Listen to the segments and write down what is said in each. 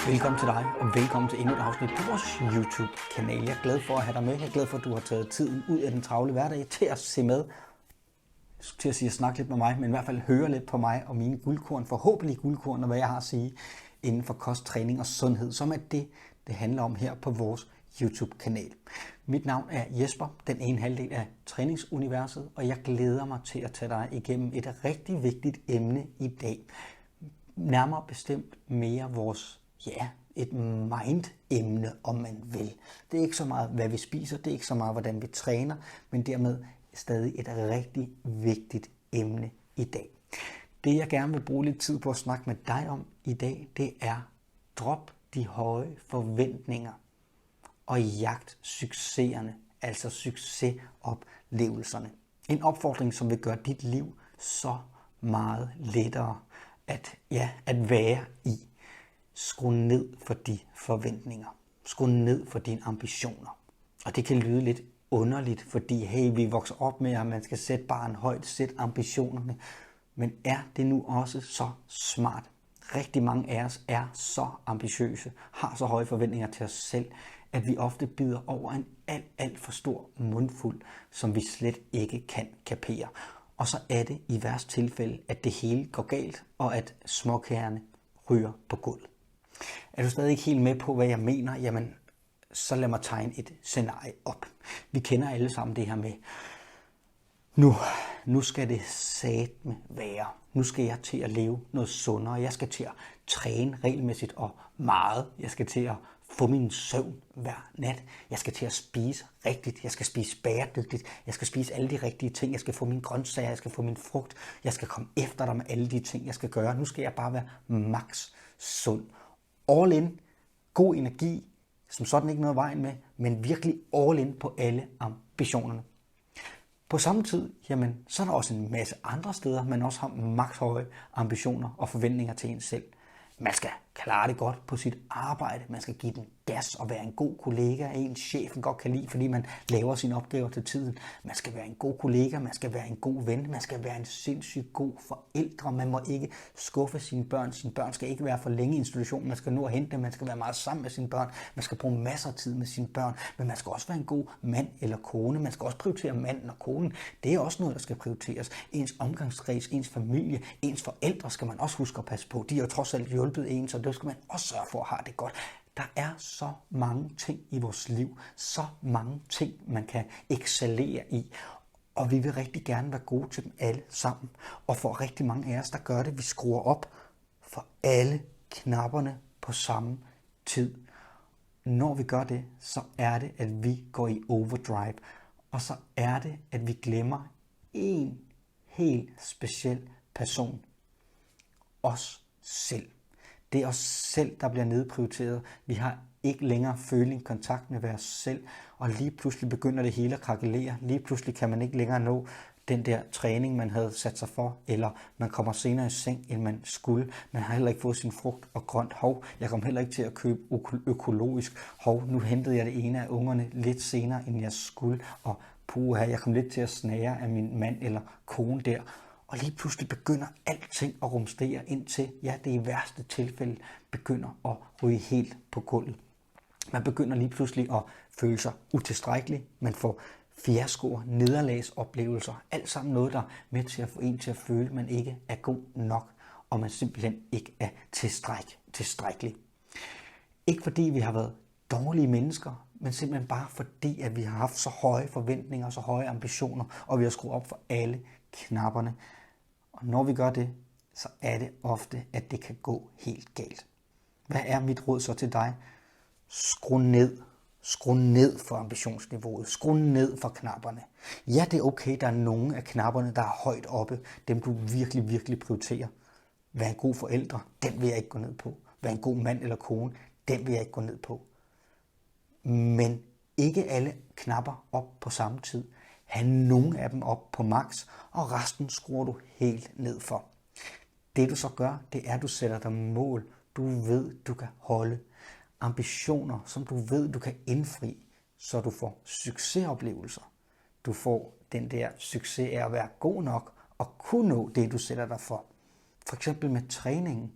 Velkommen til dig, og velkommen til endnu et afsnit på vores YouTube-kanal. Jeg er glad for at have dig med. Jeg er glad for, at du har taget tiden ud af den travle hverdag til at se med. Til at sige at snakke lidt med mig, men i hvert fald høre lidt på mig og mine guldkorn, forhåbentlig guldkorn, og hvad jeg har at sige inden for kost, træning og sundhed, som er det handler om her på vores YouTube-kanal. Mit navn er Jesper, den ene halvdel af træningsuniverset, og jeg glæder mig til at tage dig igennem et rigtig vigtigt emne i dag. Nærmere bestemt mere vores et mind-emne, om man vil. Det er ikke så meget, hvad vi spiser, det er ikke så meget, hvordan vi træner, men dermed stadig et rigtig vigtigt emne i dag. Det, jeg gerne vil bruge lidt tid på at snakke med dig om i dag, det er drop de høje forventninger og jagt succeserne, altså succesoplevelserne. En opfordring, som vil gøre dit liv så meget lettere at være i. Skru ned for de forventninger. Skru ned for dine ambitioner. Og det kan lyde lidt underligt, fordi vi vokser op med, at man skal sætte barren højt, sætte ambitionerne. Men er det nu også så smart? Rigtig mange af os er så ambitiøse, har så høje forventninger til os selv, at vi ofte bider over en alt for stor mundfuld, som vi slet ikke kan kapere. Og så er det i værst tilfælde, at det hele går galt, og at småkagerne ryger på gulvet. Er du stadig ikke helt med på, hvad jeg mener? Jamen, så lad mig tegne et scenarie op. Vi kender alle sammen det her med, nu skal det satme være. Nu skal jeg til at leve noget sundere. Jeg skal til at træne regelmæssigt og meget. Jeg skal til at få min søvn hver nat. Jeg skal til at spise rigtigt. Jeg skal spise bæredygtigt. Jeg skal spise alle de rigtige ting. Jeg skal få mine grøntsager. Jeg skal få min frugt. Jeg skal komme efter dig med alle de ting, jeg skal gøre. Nu skal jeg bare være max sund. All in, god energi, som sådan ikke noget vejen med, men virkelig all in på alle ambitionerne. På samme tid, jamen, så er der også en masse andre steder, man også har maks høje ambitioner og forventninger til en selv. Man skal klare det godt på sit arbejde, man skal give den gas og være en god kollega, en chefen godt kan lide, fordi man laver sine opgaver til tiden. Man skal være en god kollega, man skal være en god ven, man skal være en sindssygt god forældre. Man må ikke skuffe sine børn. Sine børn skal ikke være for længe i institutionen, man skal nå at hente dem, man skal være meget sammen med sine børn, man skal bruge masser af tid med sine børn, men man skal også være en god mand eller kone, man skal også prioritere manden og konen. Det er også noget, der skal prioriteres. Ens omgangskreds, ens familie, ens forældre skal man også huske at passe på. De har jo trods alt hjulpet en, så det skal man også sørge for at have det godt. Der er så mange ting i vores liv, så mange ting, man kan excellere i, og vi vil rigtig gerne være gode til dem alle sammen. Og for rigtig mange af os, der gør det, vi skruer op for alle knapperne på samme tid. Når vi gør det, så er det, at vi går i overdrive, og så er det, at vi glemmer en helt speciel person. Os selv. Det er os selv, der bliver nedprioriteret. Vi har ikke længere føling, kontakt med os selv, og lige pludselig begynder det hele at krakelere. Lige pludselig kan man ikke længere nå den der træning, man havde sat sig for, eller man kommer senere i seng, end man skulle. Man har heller ikke fået sin frugt og grønt. Jeg kom heller ikke til at købe økologisk. Nu hentede jeg det ene af ungerne lidt senere, end jeg skulle, og jeg kom lidt til at snære af min mand eller kone der. Og lige pludselig begynder alting at rumstere indtil, det i værste tilfælde begynder at ryge helt på gulvet. Man begynder lige pludselig at føle sig utilstrækkelig. Man får fiaskoer, nederlagsoplevelser. Alt sammen noget, der er med til at få en til at føle, at man ikke er god nok, og man simpelthen ikke er tilstrækkelig. Ikke fordi vi har været dårlige mennesker, men simpelthen bare fordi, at vi har haft så høje forventninger og så høje ambitioner, og vi har skruet op for alle knapperne. Og når vi gør det, så er det ofte, at det kan gå helt galt. Hvad er mit råd så til dig? Skru ned. Skru ned for ambitionsniveauet. Skru ned for knapperne. Ja, det er okay, der er nogle af knapperne, der er højt oppe. Dem du virkelig, virkelig prioriterer. Vær en god forældre, den vil jeg ikke gå ned på. Vær en god mand eller kone, den vil jeg ikke gå ned på. Men ikke alle knapper op på samme tid. Ha' nogle af dem op på max, og resten skruer du helt ned for. Det du så gør, det er, at du sætter dig mål, du ved, du kan holde. Ambitioner, som du ved, du kan indfri, så du får succesoplevelser. Du får den der succes af at være god nok og kunne nå det, du sætter dig for. For eksempel med træningen.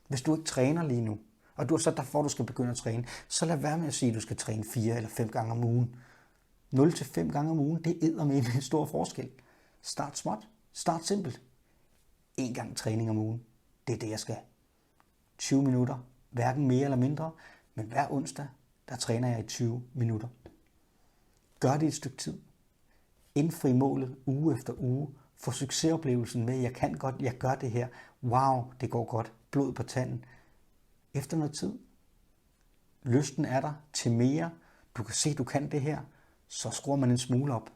Hvis du ikke træner lige nu, og du har sat dig for, at du skal begynde at træne, så lad være med at sige, at du skal træne 4 eller 5 gange om ugen. 0 til 5 gange om ugen, det er eddermame en stor forskel. Start småt, start simpelt. 1 gang træning om ugen, det er det, jeg skal. 20 minutter, hverken mere eller mindre, men hver onsdag, der træner jeg i 20 minutter. Gør det et stykke tid. Indfri målet uge efter uge. Få succesoplevelsen med, jeg kan godt, jeg gør det her. Wow, det går godt. Blod på tanden. Efter noget tid, lysten er der til mere. Du kan se, du kan det her. Så skruer man en smule op.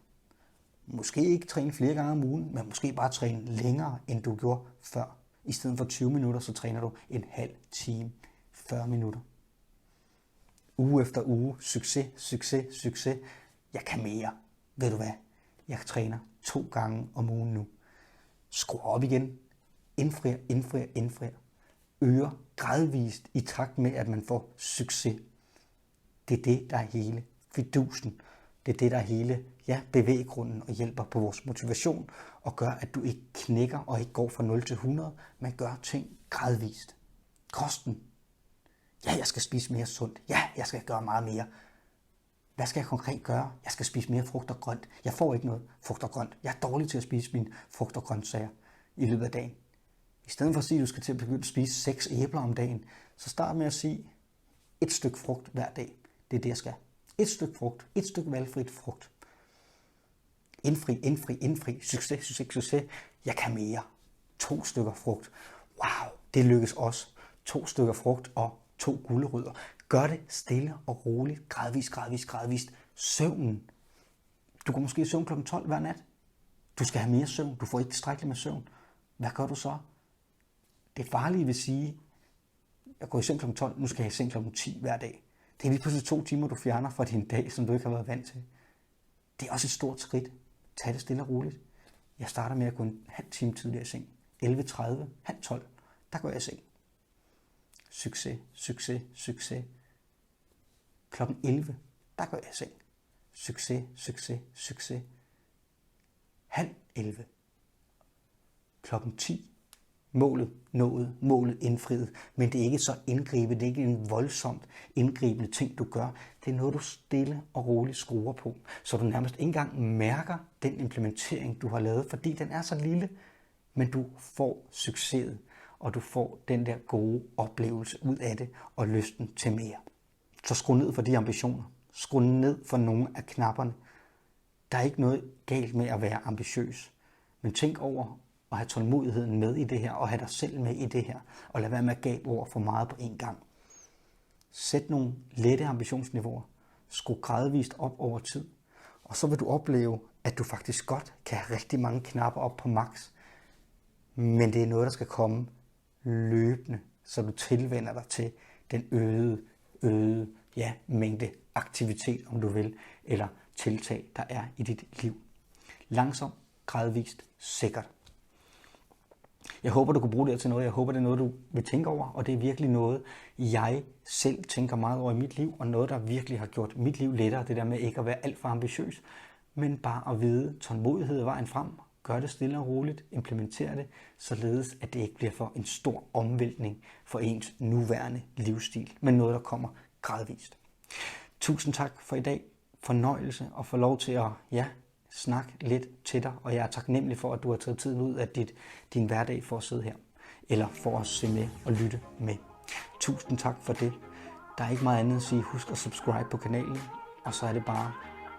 Måske ikke træne flere gange om ugen, men måske bare træne længere, end du gjorde før. I stedet for 20 minutter, så træner du en halv time, 40 minutter. Uge efter uge, succes, succes, succes. Jeg kan mere. Ved du hvad? Jeg træner 2 gange om ugen nu. Skru op igen. Indfrier. Øger gradvist i takt med, at man får succes. Det er det, der er hele fidusen. Det er det, der er hele bevæggrunden og hjælper på vores motivation og gør, at du ikke knækker og ikke går fra 0 til 100, men gør ting gradvist. Kosten. Ja, jeg skal spise mere sundt. Ja, jeg skal gøre meget mere. Hvad skal jeg konkret gøre? Jeg skal spise mere frugt og grønt. Jeg får ikke noget frugt og grønt. Jeg er dårlig til at spise mine frugt og grøntsager i løbet af dagen. I stedet for at sige, at du skal til at begynde at spise 6 æbler om dagen, så start med at sige 1 stykke frugt hver dag. Det er det, jeg skal. 1 stykke frugt. 1 stykke valgfrit frugt. Indfri. Succes. Jeg kan mere. 2 stykker frugt. Wow, det lykkes også. 2 stykker frugt og 2 gulerødder. Gør det stille og roligt, gradvist. Søvnen. Du går måske i søvn kl. 12 hver nat. Du skal have mere søvn. Du får ikke tilstrækkeligt med søvn. Hvad gør du så? Det farlige vil sige, jeg går i seng kl. 12, nu skal jeg i seng kl. 10 hver dag. Det er lige pludselig 2 timer, du fjerner fra din dag, som du ikke har været vant til. Det er også et stort skridt. Tag det stille og roligt. Jeg starter med at gå en halv time tidligere i seng. 11.30, halv 12, der går jeg i seng. Succes. Klokken 11, der går jeg i seng. Succes. Halv 11. Klokken 10. Målet nået, målet indfriet. Men det er ikke så indgribende, det er ikke en voldsomt indgribende ting, du gør. Det er noget, du stille og roligt skruer på, så du nærmest ikke engang mærker den implementering, du har lavet, fordi den er så lille, men du får succeset, og du får den der gode oplevelse ud af det, og lysten til mere. Så skru ned for de ambitioner. Skru ned for nogle af knapperne. Der er ikke noget galt med at være ambitiøs, men tænk over at have tålmodigheden med i det her, og have dig selv med i det her, og lad være med at gabe over for meget på én gang. Sæt nogle lette ambitionsniveauer. Skru gradvist op over tid, og så vil du opleve, at du faktisk godt kan have rigtig mange knapper op på max, men det er noget, der skal komme løbende, så du tilvender dig til den øgede mængde aktivitet, om du vil, eller tiltag, der er i dit liv. Langsomt, gradvist, sikkert. Jeg håber, du kan bruge det her til noget. Jeg håber, det er noget, du vil tænke over, og det er virkelig noget, jeg selv tænker meget over i mit liv, og noget, der virkelig har gjort mit liv lettere, det der med ikke at være alt for ambitiøs, men bare at vide, tålmodighed er vejen frem. Gør det stille og roligt, implementer det, således at det ikke bliver for en stor omvæltning for ens nuværende livsstil, men noget, der kommer gradvist. Tusind tak for i dag. Fornøjelse og få lov til at snakke lidt til dig, og jeg er taknemmelig for, at du har taget tiden ud af din hverdag for at sidde her, eller for at se med og lytte med. Tusind tak for det. Der er ikke meget andet at sige. Husk at subscribe på kanalen, og så er det bare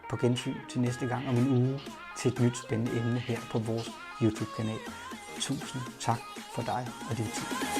på gensyn til næste gang om en uge til et nyt spændende emne her på vores YouTube-kanal. Tusind tak for dig og din tid.